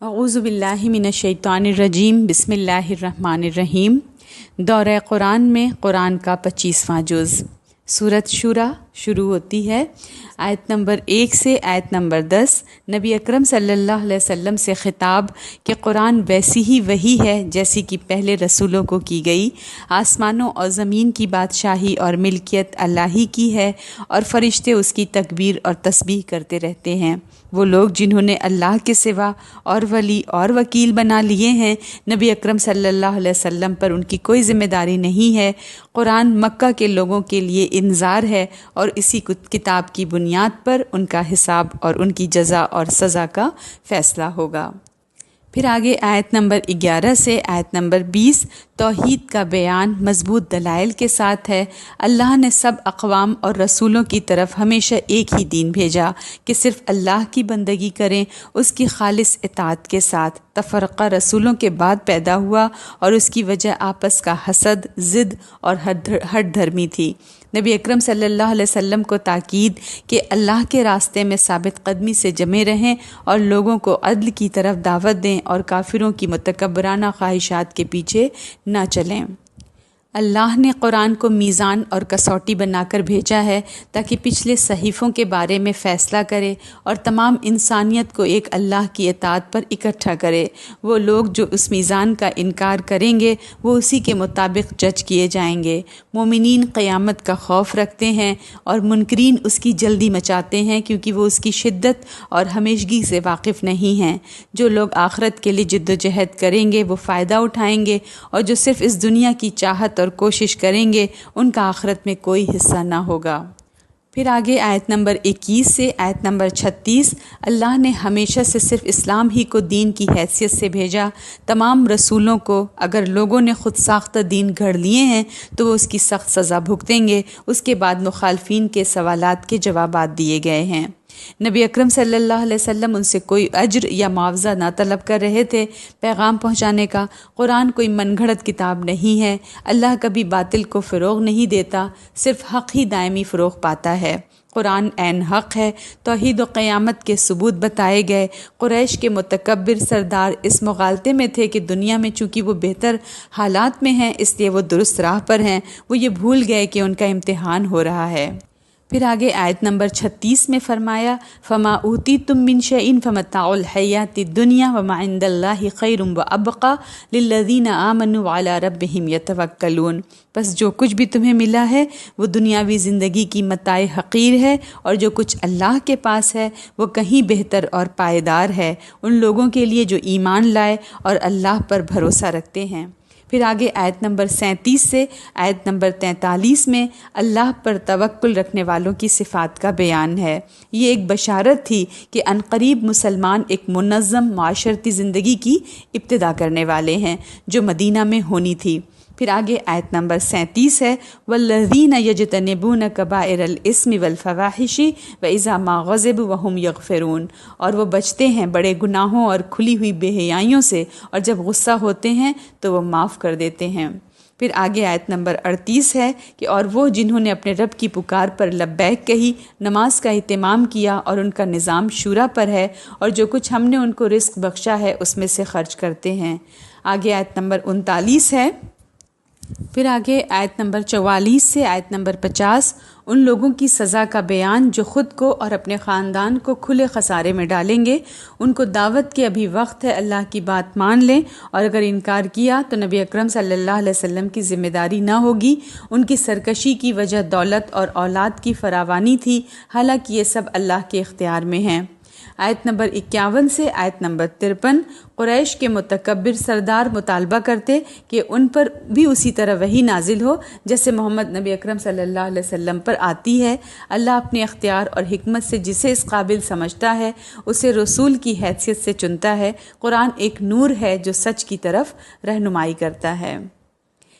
اعوذ باللہ من الشیطان الرجیم بسم اللہ الرحمن الرحیم۔ دورہ قرآن میں قرآن کا 25واں جز سورۃ شورى شروع ہوتی ہے آیت نمبر 1 سے آیت نمبر 10۔ نبی اکرم صلی اللہ علیہ وسلم سے خطاب کہ قرآن ویسی ہی وحی ہے جیسی کہ پہلے رسولوں کو کی گئی۔ آسمانوں اور زمین کی بادشاہی اور ملکیت اللہ ہی کی ہے اور فرشتے اس کی تکبیر اور تسبیح کرتے رہتے ہیں۔ وہ لوگ جنہوں نے اللہ کے سوا اور ولی اور وکیل بنا لیے ہیں، نبی اکرم صلی اللہ علیہ وسلم پر ان کی کوئی ذمہ داری نہیں ہے۔ قرآن مکہ کے لوگوں کے لیے انذار ہے اور اسی کتاب کی بنیاد پر ان کا حساب اور ان کی جزا اور سزا کا فیصلہ ہوگا۔ پھر آگے آیت نمبر 11 سے آیت نمبر 20 توحید کا بیان مضبوط دلائل کے ساتھ ہے۔ اللہ نے سب اقوام اور رسولوں کی طرف ہمیشہ ایک ہی دین بھیجا کہ صرف اللہ کی بندگی کریں، اس کی خالص اطاعت کے ساتھ۔ تفرقہ رسولوں کے بعد پیدا ہوا اور اس کی وجہ آپس کا حسد، ضد اور ہٹ دھرمی تھی۔ نبی اکرم صلی اللہ علیہ وسلم کو تاکید کہ اللہ کے راستے میں ثابت قدمی سے جمے رہیں اور لوگوں کو عدل کی طرف دعوت دیں اور کافروں کی متکبرانہ خواہشات کے پیچھے نہ چلیں۔ اللہ نے قرآن کو میزان اور کسوٹی بنا کر بھیجا ہے تاکہ پچھلے صحیفوں کے بارے میں فیصلہ کرے اور تمام انسانیت کو ایک اللہ کی اطاعت پر اکٹھا کرے۔ وہ لوگ جو اس میزان کا انکار کریں گے وہ اسی کے مطابق جج کیے جائیں گے۔ مومنین قیامت کا خوف رکھتے ہیں اور منکرین اس کی جلدی مچاتے ہیں کیونکہ وہ اس کی شدت اور ہمیشگی سے واقف نہیں ہیں۔ جو لوگ آخرت کے لیے جد و جہد کریں گے وہ فائدہ اٹھائیں گے اور جو صرف اس دنیا کی چاہت اور کوشش کریں گے ان کا آخرت میں کوئی حصہ نہ ہوگا۔ پھر آگے آیت نمبر 21 سے آیت نمبر 36 اللہ نے ہمیشہ سے صرف اسلام ہی کو دین کی حیثیت سے بھیجا۔ تمام رسولوں کو اگر لوگوں نے خود ساختہ دین گھڑ لیے ہیں تو وہ اس کی سخت سزا بھگتیں گے۔ اس کے بعد مخالفین کے سوالات کے جوابات دیے گئے ہیں۔ نبی اکرم صلی اللہ علیہ وسلم ان سے کوئی اجر یا معاوضہ نہ طلب کر رہے تھے پیغام پہنچانے کا۔ قرآن کوئی من گھڑت کتاب نہیں ہے۔ اللہ کبھی باطل کو فروغ نہیں دیتا، صرف حق ہی دائمی فروغ پاتا ہے۔ قرآن عین حق ہے۔ توحید و قیامت کے ثبوت بتائے گئے۔ قریش کے متکبر سردار اس مغالطے میں تھے کہ دنیا میں چونکہ وہ بہتر حالات میں ہیں اس لیے وہ درست راہ پر ہیں، وہ یہ بھول گئے کہ ان کا امتحان ہو رہا ہے۔ پھر آگے آیت نمبر 36 میں فرمایا فما اوتیتم من شیء فمتاع الحیات الدنیا وما عند اللہ خیر وابقی للذین آمنوا وعلی ربہم یتوکلون۔ بس جو کچھ بھی تمہیں ملا ہے وہ دنیاوی زندگی کی متاع حقیر ہے اور جو کچھ اللہ کے پاس ہے وہ کہیں بہتر اور پائیدار ہے ان لوگوں کے لیے جو ایمان لائے اور اللہ پر بھروسہ رکھتے ہیں۔ پھر آگے آیت نمبر 37 سے آیت نمبر 43 میں اللہ پر توکل رکھنے والوں کی صفات کا بیان ہے۔ یہ ایک بشارت تھی کہ عنقریب مسلمان ایک منظم معاشرتی زندگی کی ابتدا کرنے والے ہیں جو مدینہ میں ہونی تھی۔ پھر آگے آیت نمبر 37 ہے والذین یجتنبون کبائر الاسم والفواحش واذا ما غضبوا وهم یغفرون، اور وہ بچتے ہیں بڑے گناہوں اور کھلی ہوئی بے حیائیوں سے اور جب غصہ ہوتے ہیں تو وہ معاف کر دیتے ہیں۔ پھر آگے آیت نمبر 38 ہے کہ اور وہ جنہوں نے اپنے رب کی پکار پر لبیک کہی، نماز کا اہتمام کیا اور ان کا نظام شورا پر ہے اور جو کچھ ہم نے ان کو رزق بخشا ہے اس میں سے خرچ کرتے ہیں۔ آگے آیت نمبر 39 ہے۔ پھر آگے آیت نمبر 44 سے آیت نمبر 50 ان لوگوں کی سزا کا بیان جو خود کو اور اپنے خاندان کو کھلے خسارے میں ڈالیں گے۔ ان کو دعوت کے ابھی وقت ہے، اللہ کی بات مان لیں، اور اگر انکار کیا تو نبی اکرم صلی اللہ علیہ وسلم کی ذمہ داری نہ ہوگی۔ ان کی سرکشی کی وجہ دولت اور اولاد کی فراوانی تھی، حالانکہ یہ سب اللہ کے اختیار میں ہیں۔ آیت نمبر 51 سے آیت نمبر 53 قریش کے متکبر سردار مطالبہ کرتے کہ ان پر بھی اسی طرح وحی نازل ہو جیسے محمد نبی اکرم صلی اللہ علیہ وسلم پر آتی ہے۔ اللہ اپنے اختیار اور حکمت سے جسے اس قابل سمجھتا ہے اسے رسول کی حیثیت سے چنتا ہے۔ قرآن ایک نور ہے جو سچ کی طرف رہنمائی کرتا ہے۔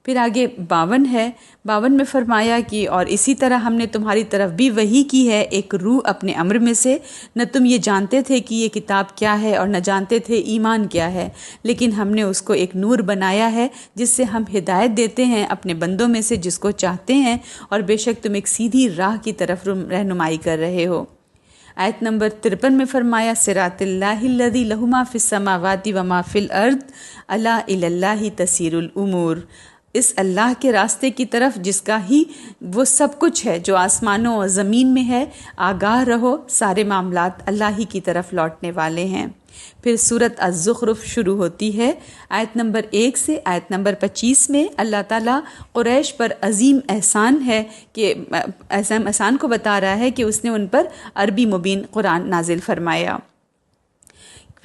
پھر آگے 52 ہے۔ 52 میں فرمایا کہ اور اسی طرح ہم نے تمہاری طرف بھی وحی کی ہے ایک روح اپنے امر میں سے، نہ تم یہ جانتے تھے کہ یہ کتاب کیا ہے اور نہ جانتے تھے ایمان کیا ہے، لیکن ہم نے اس کو ایک نور بنایا ہے جس سے ہم ہدایت دیتے ہیں اپنے بندوں میں سے جس کو چاہتے ہیں، اور بے شک تم ایک سیدھی راہ کی طرف رہنمائی کر رہے ہو۔ آیت نمبر 53 میں فرمایا صراط اللہ الذی لہ ما فی السماوات و ما فی الارض الا الی اللہ تسیر الامور، اس اللہ کے راستے کی طرف جس کا ہی وہ سب کچھ ہے جو آسمانوں اور زمین میں ہے، آگاہ رہو، سارے معاملات اللہ ہی کی طرف لوٹنے والے ہیں۔ پھر سورۃ الزخرف شروع ہوتی ہے آیت نمبر 1 سے آیت نمبر 25 میں اللہ تعالیٰ قریش پر عظیم احسان ہے کہ احسان کو بتا رہا ہے کہ اس نے ان پر عربی مبین قرآن نازل فرمایا۔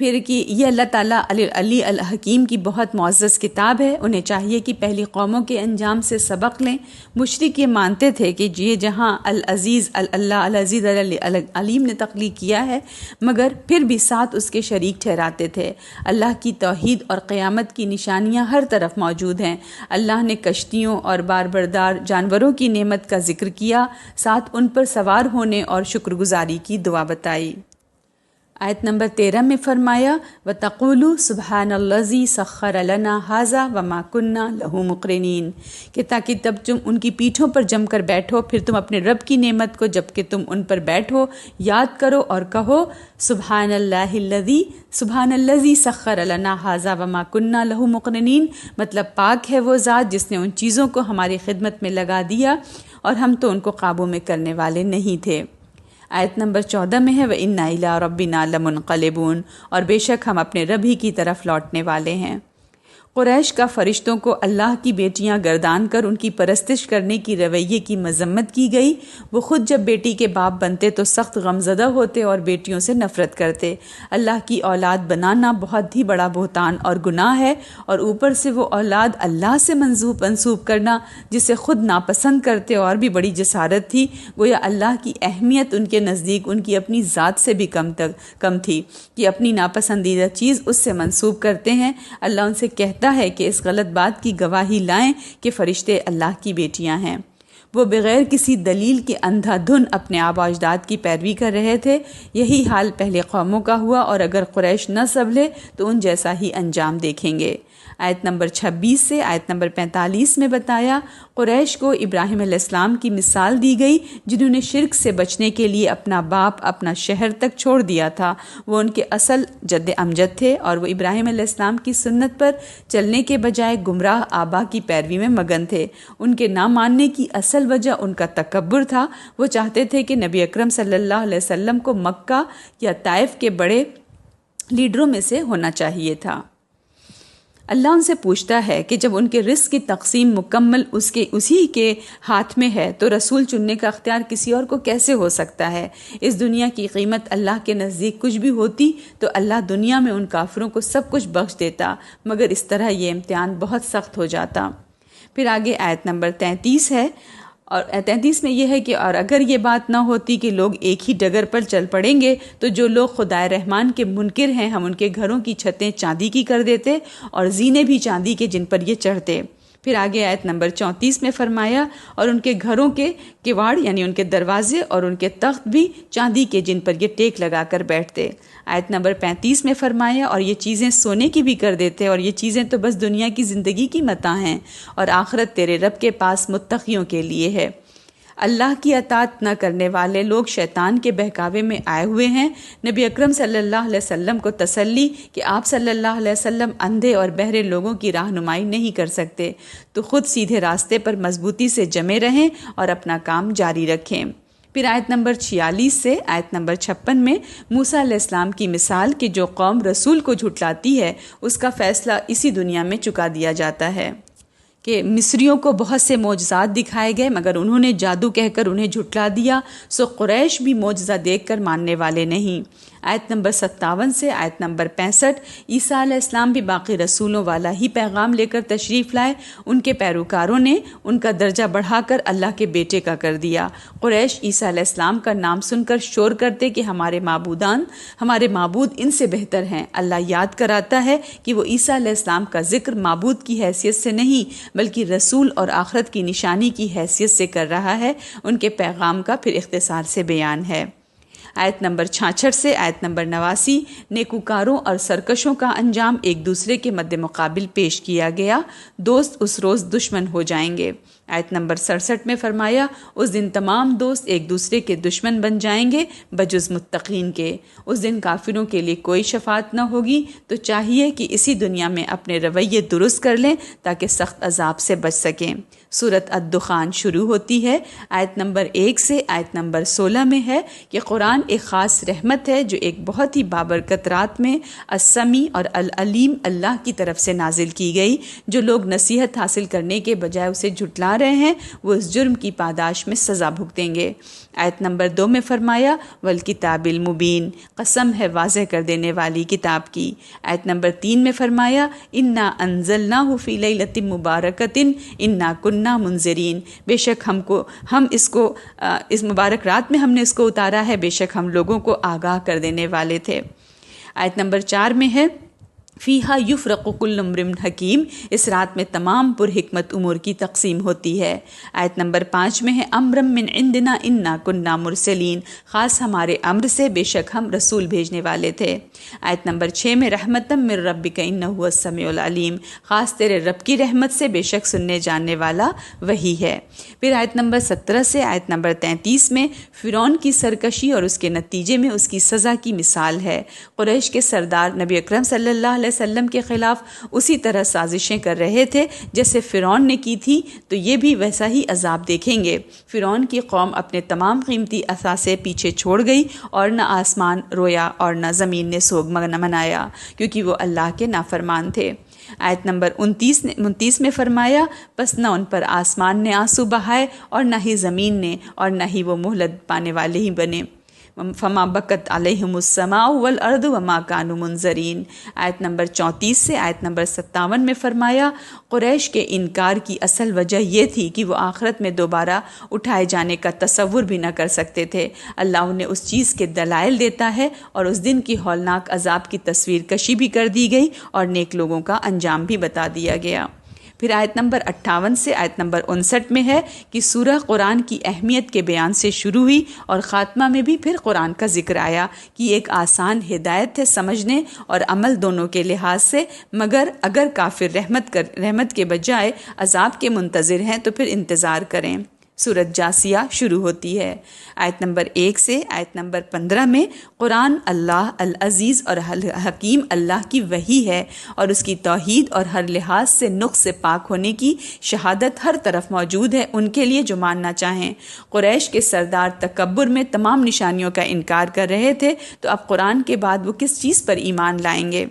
پھر کہ یہ اللہ تعالیٰ علی الحکیم کی بہت معزز کتاب ہے، انہیں چاہیے کہ پہلی قوموں کے انجام سے سبق لیں۔ مشرک یہ مانتے تھے کہ یہ جہاں العزیز اللہ العزیز العلیم نے تخلیق کیا ہے، مگر پھر بھی ساتھ اس کے شریک ٹھہراتے تھے۔ اللہ کی توحید اور قیامت کی نشانیاں ہر طرف موجود ہیں۔ اللہ نے کشتیوں اور باربردار جانوروں کی نعمت کا ذکر کیا، ساتھ ان پر سوار ہونے اور شکر گزاری کی دعا بتائی۔ آیت نمبر 13 میں فرمایا وَتَقُولُوا سُبْحَانَ الَّذِي سَخَّرَ لَنَا هَٰذَا وَمَا كُنَّا لَهُ مُقْرِنِينَ، کہ تاکہ تب تم ان کی پیٹھوں پر جم کر بیٹھو، پھر تم اپنے رب کی نعمت کو جب کہ تم ان پر بیٹھو یاد کرو اور کہو سبحان الذی سخر لنا ھذا وما کننا لہ مقرنین، مطلب پاک ہے وہ ذات جس نے ان چیزوں کو ہماری خدمت میں لگا دیا اور ہم تو ان کو قابو میں کرنے والے نہیں تھے۔ آیت نمبر 14 میں ہے وَإِنَّا إِلَىٰ رَبِّنَا لَمُنْقَلِبُونَ، اور بے شک ہم اپنے رب ہی کی طرف لوٹنے والے ہیں۔ قریش کا فرشتوں کو اللہ کی بیٹیاں گردان کر ان کی پرستش کرنے کی رویے کی مذمت کی گئی۔ وہ خود جب بیٹی کے باپ بنتے تو سخت غمزدہ ہوتے اور بیٹیوں سے نفرت کرتے۔ اللہ کی اولاد بنانا بہت ہی بڑا بہتان اور گناہ ہے، اور اوپر سے وہ اولاد اللہ سے منسوب کرنا جسے خود ناپسند کرتے اور بھی بڑی جسارت تھی۔ گویا اللہ کی اہمیت ان کے نزدیک ان کی اپنی ذات سے بھی کم تھی کہ اپنی ناپسندیدہ چیز اس سے منسوب کرتے ہیں۔ اللہ ان سے کہتا ہے کہ اس غلط بات کی گواہی لائیں کہ فرشتے اللہ کی بیٹیاں ہیں۔ وہ بغیر کسی دلیل کے اندھا دھن اپنے آباء و اجداد کی پیروی کر رہے تھے۔ یہی حال پہلے قوموں کا ہوا، اور اگر قریش نہ سنبھلے تو ان جیسا ہی انجام دیکھیں گے۔ آیت نمبر 26 سے آیت نمبر 45 میں بتایا قریش کو ابراہیم علیہ السلام کی مثال دی گئی، جنہوں نے شرک سے بچنے کے لیے اپنا باپ اپنا شہر تک چھوڑ دیا تھا۔ وہ ان کے اصل جد امجد تھے اور وہ ابراہیم علیہ السلام کی سنت پر چلنے کے بجائے گمراہ آبا کی پیروی میں مگن تھے۔ ان کے نہ ماننے کی اصل وجہ ان کا تکبر تھا۔ وہ چاہتے تھے کہ نبی اکرم صلی اللہ علیہ وسلم کو مکہ یا طائف کے بڑے لیڈروں میں سے ہونا چاہیے تھا۔ اللہ ان سے پوچھتا ہے کہ جب ان کے رزق کی تقسیم مکمل اسی کے ہاتھ میں ہے تو رسول چننے کا اختیار کسی اور کو کیسے ہو سکتا ہے؟ اس دنیا کی قیمت اللہ کے نزدیک کچھ بھی ہوتی تو اللہ دنیا میں ان کافروں کو سب کچھ بخش دیتا، مگر اس طرح یہ امتحان بہت سخت ہو جاتا۔ پھر آگے آیت نمبر 33 ہے، اور 33 میں یہ ہے کہ اور اگر یہ بات نہ ہوتی کہ لوگ ایک ہی ڈگر پر چل پڑیں گے تو جو لوگ خدائے رحمان کے منکر ہیں ہم ان کے گھروں کی چھتیں چاندی کی کر دیتے اور زینے بھی چاندی کے جن پر یہ چڑھتے۔ پھر آگے آیت نمبر 34 میں فرمایا اور ان کے گھروں کے کواڑ یعنی ان کے دروازے اور ان کے تخت بھی چاندی کے جن پر یہ ٹیک لگا کر بیٹھتے۔ آیت نمبر 35 میں فرمایا اور یہ چیزیں سونے کی بھی کر دیتے، اور یہ چیزیں تو بس دنیا کی زندگی کی متاع ہیں، اور آخرت تیرے رب کے پاس متقیوں کے لیے ہے۔ اللہ کی اطاعت نہ کرنے والے لوگ شیطان کے بہکاوے میں آئے ہوئے ہیں۔ نبی اکرم صلی اللہ علیہ وسلم کو تسلی کہ آپ صلی اللہ علیہ وسلم اندھے اور بہرے لوگوں کی رہنمائی نہیں کر سکتے، تو خود سیدھے راستے پر مضبوطی سے جمے رہیں اور اپنا کام جاری رکھیں۔ پھر آیت نمبر 46 سے آیت نمبر 56 میں موسیٰ علیہ السلام کی مثال کہ جو قوم رسول کو جھٹلاتی ہے اس کا فیصلہ اسی دنیا میں چکا دیا جاتا ہے کہ مصریوں کو بہت سے معجزات دکھائے گئے مگر انہوں نے جادو کہہ کر انہیں جھٹلا دیا، سو قریش بھی معجزہ دیکھ کر ماننے والے نہیں۔ آیت نمبر 57 سے آیت نمبر 65 عیسیٰ علیہ السلام بھی باقی رسولوں والا ہی پیغام لے کر تشریف لائے، ان کے پیروکاروں نے ان کا درجہ بڑھا کر اللہ کے بیٹے کا کر دیا۔ قریش عیسیٰ علیہ السلام کا نام سن کر شور کرتے کہ ہمارے معبود ان سے بہتر ہیں۔ اللہ یاد کراتا ہے کہ وہ عیسیٰ علیہ السلام کا ذکر معبود کی حیثیت سے نہیں بلکہ رسول اور آخرت کی نشانی کی حیثیت سے کر رہا ہے۔ ان کے پیغام کا پھر اختصار سے بیان ہے۔ آیت نمبر 66 سے آیت نمبر 89 نیکوکاروں اور سرکشوں کا انجام ایک دوسرے کے مد مقابل پیش کیا گیا۔ دوست اس روز دشمن ہو جائیں گے۔ آیت نمبر 67 میں فرمایا اس دن تمام دوست ایک دوسرے کے دشمن بن جائیں گے بجز متقین کے۔ اس دن کافروں کے لیے کوئی شفاعت نہ ہوگی، تو چاہیے کہ اسی دنیا میں اپنے رویے درست کر لیں تاکہ سخت عذاب سے بچ سکیں۔ سورۃ الدخان شروع ہوتی ہے، آیت نمبر 1 سے آیت نمبر 16 میں ہے کہ قرآن ایک خاص رحمت ہے جو ایک بہت ہی بابرکت رات میں السمیع اور العلیم اللہ کی طرف سے نازل کی گئی۔ جو لوگ نصیحت حاصل کرنے کے بجائے اسے جھٹلا رہے ہیں وہ اس جرم کی پاداش میں سزا بھگتیں گے۔ آیت نمبر 2 میں فرمایا والکتاب المبین، قسم ہے واضح کر دینے والی کتاب کی۔ آیت نمبر 3 میں فرمایا انا انزلناہ فی لیلۃ مبارکۃ انا کنا منذرین، بے شک ہم اس مبارک رات میں ہم نے اس کو اتارا ہے، بے شک ہم لوگوں کو آگاہ کر دینے والے تھے۔ آیت نمبر 4 میں ہے فیہا یفرق کل امر حکیم، اس رات میں تمام پر حکمت امور کی تقسیم ہوتی ہے۔ آیت نمبر 5 میں ہے امرم من عندنا انا کنا مرسلین، خاص ہمارے امر سے بے شک ہم رسول بھیجنے والے تھے۔ آیت نمبر 6 میں رحمتم من ربک انہ هو السمیع العلیم، خاص تیرے رب کی رحمت سے بے شک سننے جاننے والا وہی ہے۔ پھر آیت نمبر 17 سے آیت نمبر 33 میں فرعون کی سرکشی اور اس کے نتیجے میں اس کی سزا کی مثال ہے۔ قریش کے سردار نبی اکرم صلی اللہ علیہ وسلم کے خلاف اسی طرح سازشیں کر رہے تھے جیسے فرعون نے کی تھی، تو یہ بھی ویسا ہی عذاب دیکھیں گے۔ فرعون کی قوم اپنے تمام قیمتی اثاثے پیچھے چھوڑ گئی اور نہ آسمان رویا اور نہ زمین نے سوگ منایا، کیونکہ وہ اللہ کے نافرمان تھے۔ آیت نمبر 29 میں فرمایا پس نہ ان پر آسمان نے آنسو بہائے اور نہ ہی زمین نے، اور نہ ہی وہ مہلت پانے والے ہی بنے۔ فما بکت علیہم السماء والارض وما کانوا منذرین۔ آیت نمبر 34 سے آیت نمبر 57 میں فرمایا قریش کے انکار کی اصل وجہ یہ تھی کہ وہ آخرت میں دوبارہ اٹھائے جانے کا تصور بھی نہ کر سکتے تھے۔ اللہ انہیں اس چیز کے دلائل دیتا ہے اور اس دن کی ہولناک عذاب کی تصویر کشی بھی کر دی گئی اور نیک لوگوں کا انجام بھی بتا دیا گیا۔ پھر آیت نمبر 58 سے آیت نمبر 59 میں ہے کہ سورہ قرآن کی اہمیت کے بیان سے شروع ہوئی اور خاتمہ میں بھی پھر قرآن کا ذکر آیا کہ ایک آسان ہدایت ہے سمجھنے اور عمل دونوں کے لحاظ سے، مگر اگر کافر رحمت کے بجائے عذاب کے منتظر ہیں تو پھر انتظار کریں۔ سورۃ جاسیہ شروع ہوتی ہے، آیت نمبر 1 سے آیت نمبر 15 میں قرآن اللہ العزیز اور حکیم اللہ کی وحی ہے اور اس کی توحید اور ہر لحاظ سے نقص سے پاک ہونے کی شہادت ہر طرف موجود ہے ان کے لیے جو ماننا چاہیں۔ قریش کے سردار تکبر میں تمام نشانیوں کا انکار کر رہے تھے، تو اب قرآن کے بعد وہ کس چیز پر ایمان لائیں گے؟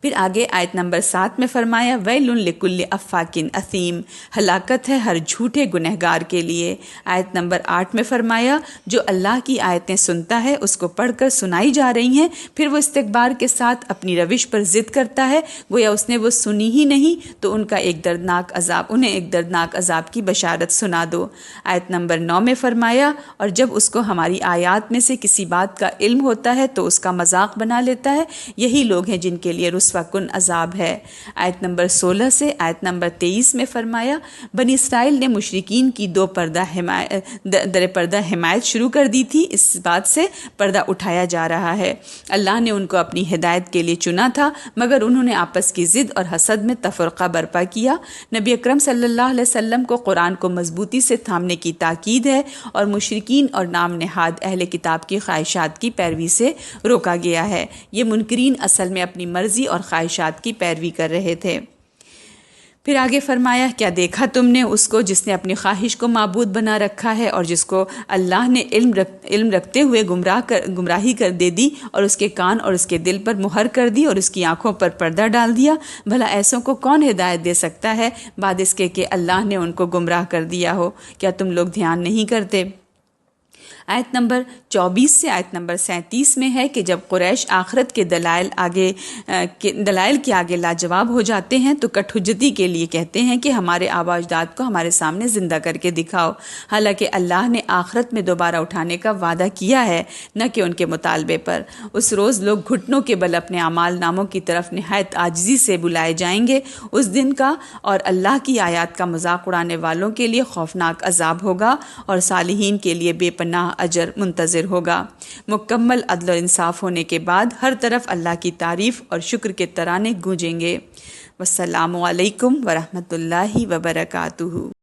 پھر آگے آیت نمبر 7 میں فرمایا ویل لکل افاک اثیم، ہلاکت ہے ہر جھوٹے گنہگار کے لیے۔ آیت نمبر 8 میں فرمایا جو اللہ کی آیتیں سنتا ہے اس کو پڑھ کر سنائی جا رہی ہیں، پھر وہ استکبار کے ساتھ اپنی روش پر ضد کرتا ہے گویا اس نے وہ سنی ہی نہیں، تو انہیں ایک دردناک عذاب کی بشارت سنا دو۔ آیت نمبر 9 میں فرمایا اور جب اس کو ہماری آیات میں سے کسی بات کا علم ہوتا ہے تو اس کا مذاق بنا لیتا ہے، یہی لوگ ہیں جن کے لیے رسوا کن عذاب ہے۔ آیت نمبر 16 سے آیت نمبر 23 میں فرمایا بنی اسرائیل نے مشرکین کی در پردہ حمایت شروع کر دی تھی، اس بات سے پردہ اٹھایا جا رہا ہے۔ اللہ نے ان کو اپنی ہدایت کے لیے چنا تھا، مگر انہوں نے آپس کی ضد اور حسد میں تفرقہ برپا کیا۔ نبی اکرم صلی اللہ علیہ وسلم کو قرآن کو مضبوطی سے تھامنے کی تاکید ہے اور مشرکین اور نام نہاد اہل کتاب کی خواہشات کی پیروی سے روکا گیا ہے۔ یہ منکرین اصل میں اپنی مرضی اور خواہشات کی پیروی کر رہے تھے۔ پھر آگے فرمایا کیا دیکھا تم نے اس کو جس نے اپنی خواہش کو معبود بنا رکھا ہے اور جس کو اللہ نے علم رکھتے ہوئے گمراہی کر دے دی اور اس کے کان اور اس کے دل پر مہر کر دی اور اس کی آنکھوں پر پردہ ڈال دیا؟ بھلا ایسوں کو کون ہدایت دے سکتا ہے بعد اس کے کہ اللہ نے ان کو گمراہ کر دیا ہو؟ کیا تم لوگ دھیان نہیں کرتے؟ آیت نمبر 24 سے آیت نمبر 37 میں ہے کہ جب قریش آخرت کے دلائل کے آگے لاجواب ہو جاتے ہیں تو کٹ حجتی کے لیے کہتے ہیں کہ ہمارے آباء و اجداد کو ہمارے سامنے زندہ کر کے دکھاؤ، حالانکہ اللہ نے آخرت میں دوبارہ اٹھانے کا وعدہ کیا ہے، نہ کہ ان کے مطالبے پر۔ اس روز لوگ گھٹنوں کے بل اپنے اعمال ناموں کی طرف نہایت عاجزی سے بلائے جائیں گے۔ اس دن کا اور اللہ کی آیات کا مذاق اڑانے والوں کے لیے خوفناک عذاب ہوگا اور صالحین کے لیے بے پناہ اجر منتظر ہوگا۔ مکمل عدل و انصاف ہونے کے بعد ہر طرف اللہ کی تعریف اور شکر کے ترانے گونجیں گے۔ والسلام علیکم ورحمۃ اللہ وبرکاتہ۔